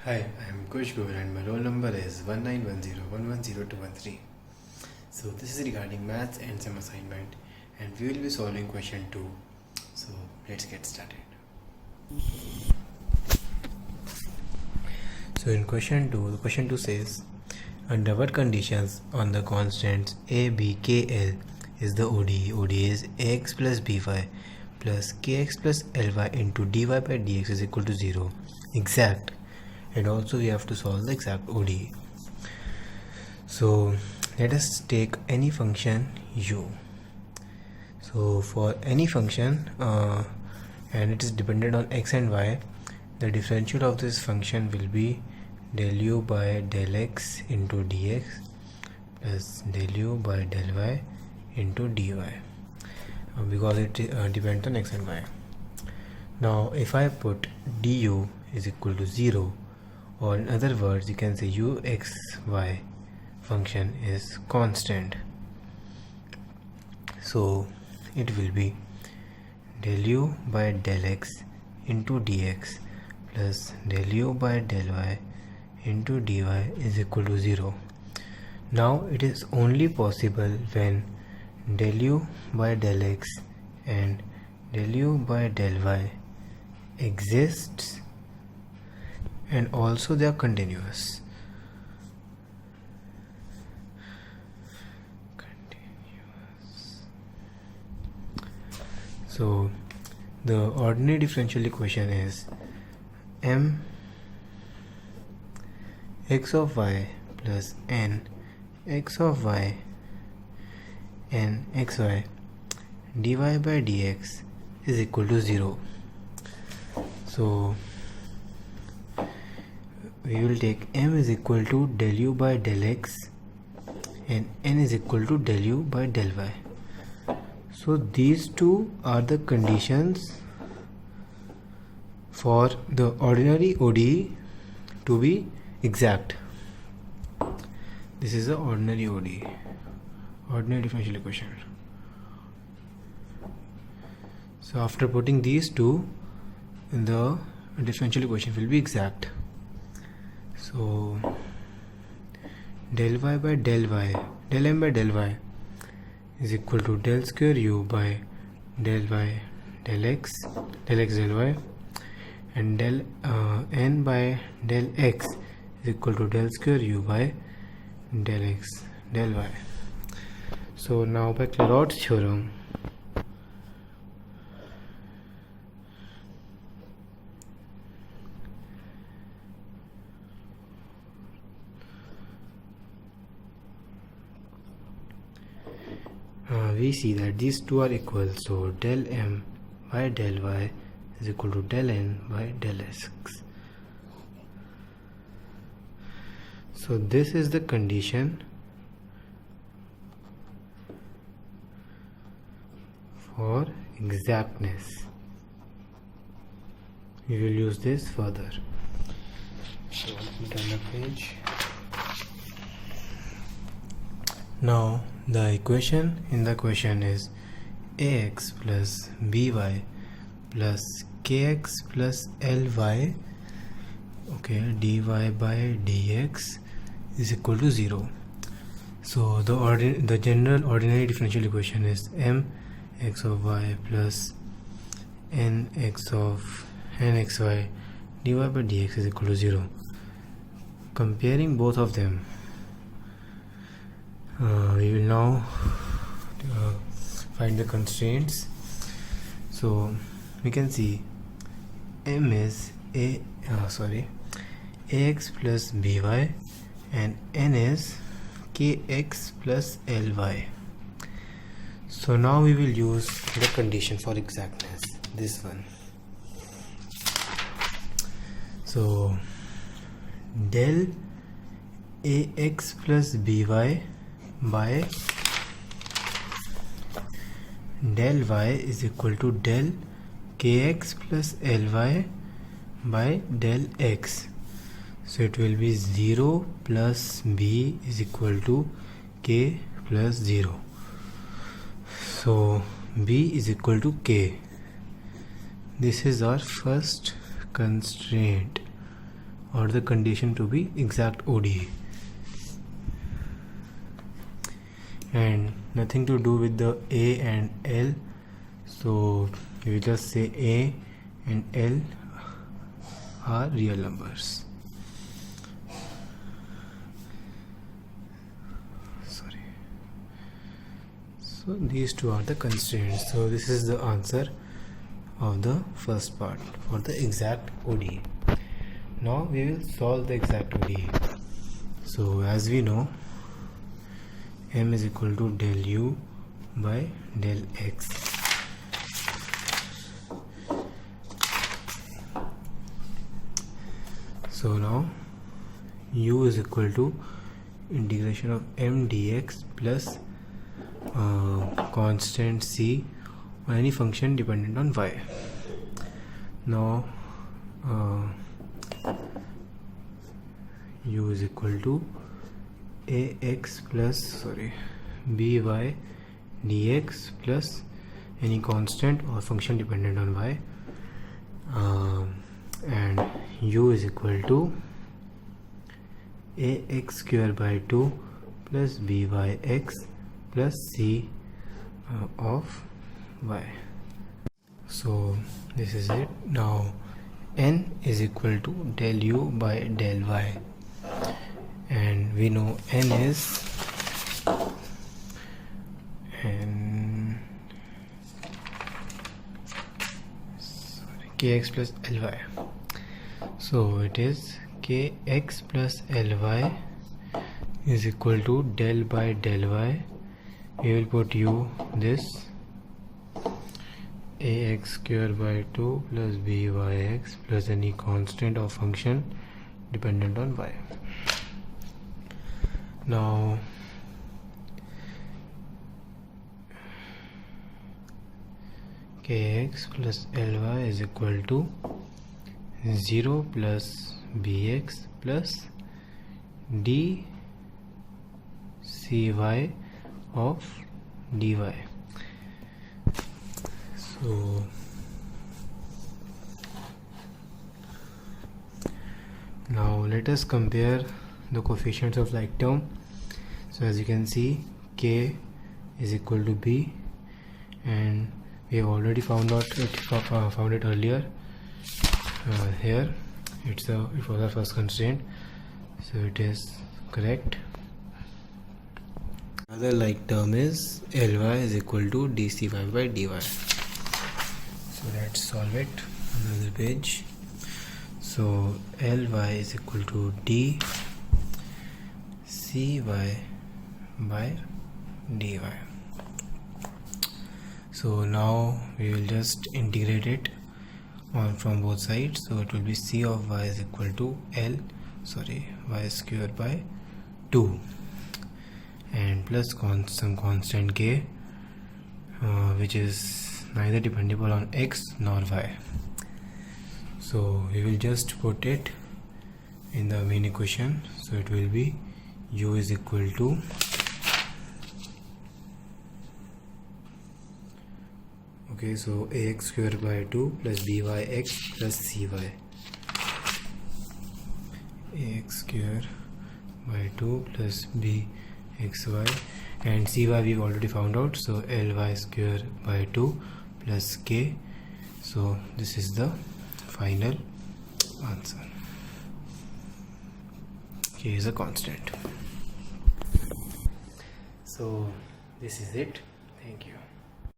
Hi, I am Kush Goel and my roll number is 1910110213. So this is regarding maths and some assignment, and we will be solving question 2. So let's get started. So in question 2, the question 2 says, under what conditions on the constants a, b, k, l is the ODE? ODE is ax plus by plus kx plus ly into dy by dx is equal to 0. Exact. And also we have to solve the exact ODE. So let us take any function u. So for any function and it is dependent on x and y, the differential of this function will be del u by del x into dx plus del u by del y into dy because it depends on x and y. Now if I put du is equal to 0, or in other words you can say uxy function is constant, so it will be del u by del x into dx plus del u by del y into dy is equal to 0. Now it is only possible when del u by del x and del u by del y exists and also they are continuous. So the ordinary differential equation is m x of y plus n x of y n xy dy by dx is equal to 0. So we will take m is equal to del u by del x and n is equal to del u by del y. So these two are the conditions for the ordinary ODE to be exact. This is the ordinary ODE, ordinary differential equation. So after putting these two, the differential equation will be exact. So del y by del y, del m by del y is equal to del square u by del y del x del y, and del n by del x is equal to del square u by del x del y. So now by Clairaut's theorem, we see that these two are equal, so del m by del y is equal to del n by del x. So this is the condition for exactness. We will use this further. So turn the page. Now the equation in the question is ax plus by plus kx plus ly, okay, dy by dx is equal to 0. So the general ordinary differential equation is m x of y plus n x of nxy dy by dx is equal to 0. Comparing both of them, we will now find the constraints. So we can see m is ax plus by and n is kx plus ly. So now we will use the condition for exactness, this one. So del ax plus by by del y is equal to del kx plus ly by del x. So it will be 0 plus b is equal to k plus 0. So b is equal to k. This is our first constraint or the condition to be exact ODE, and nothing to do with the A and L, so you just say A and L are real numbers. So these two are the constraints. So this is the answer of the first part for the exact ODE. Now we will solve the exact ODE. So as we know, M is equal to del U by del X. So now U is equal to integration of M dx plus constant C or any function dependent on y. Now U is equal to ax plus by dx plus any constant or function dependent on y, and U is equal to ax square by 2 plus byx plus c of y. So this is it. Now n is equal to del u by del y, and we know n is kx plus ly. So it is kx plus ly is equal to del by del y. We will put u this ax square by 2 plus byx plus any constant or function dependent on y. Now kx plus ly is equal to 0 plus bx plus d cy of dy. So now let us compare the coefficients of like term. So as you can see, k is equal to b, and we have already found it earlier. Here it was our first constraint, so it is correct. Another like term is ly is equal to dcy by dy. So let's solve it. Another page. So ly is equal to d cy by dy. So now we will just integrate it from both sides. So it will be c of y is equal to y square by 2 and plus some constant k, which is neither dependable on x nor y. So we will just put it in the main equation. So it will be u is equal to so ax square by 2 plus byx plus cy. Ax square by 2 plus bxy, and cy we've already found out, so ly square by 2 plus k. So this is the final answer. K is a constant. So this is it. Thank you.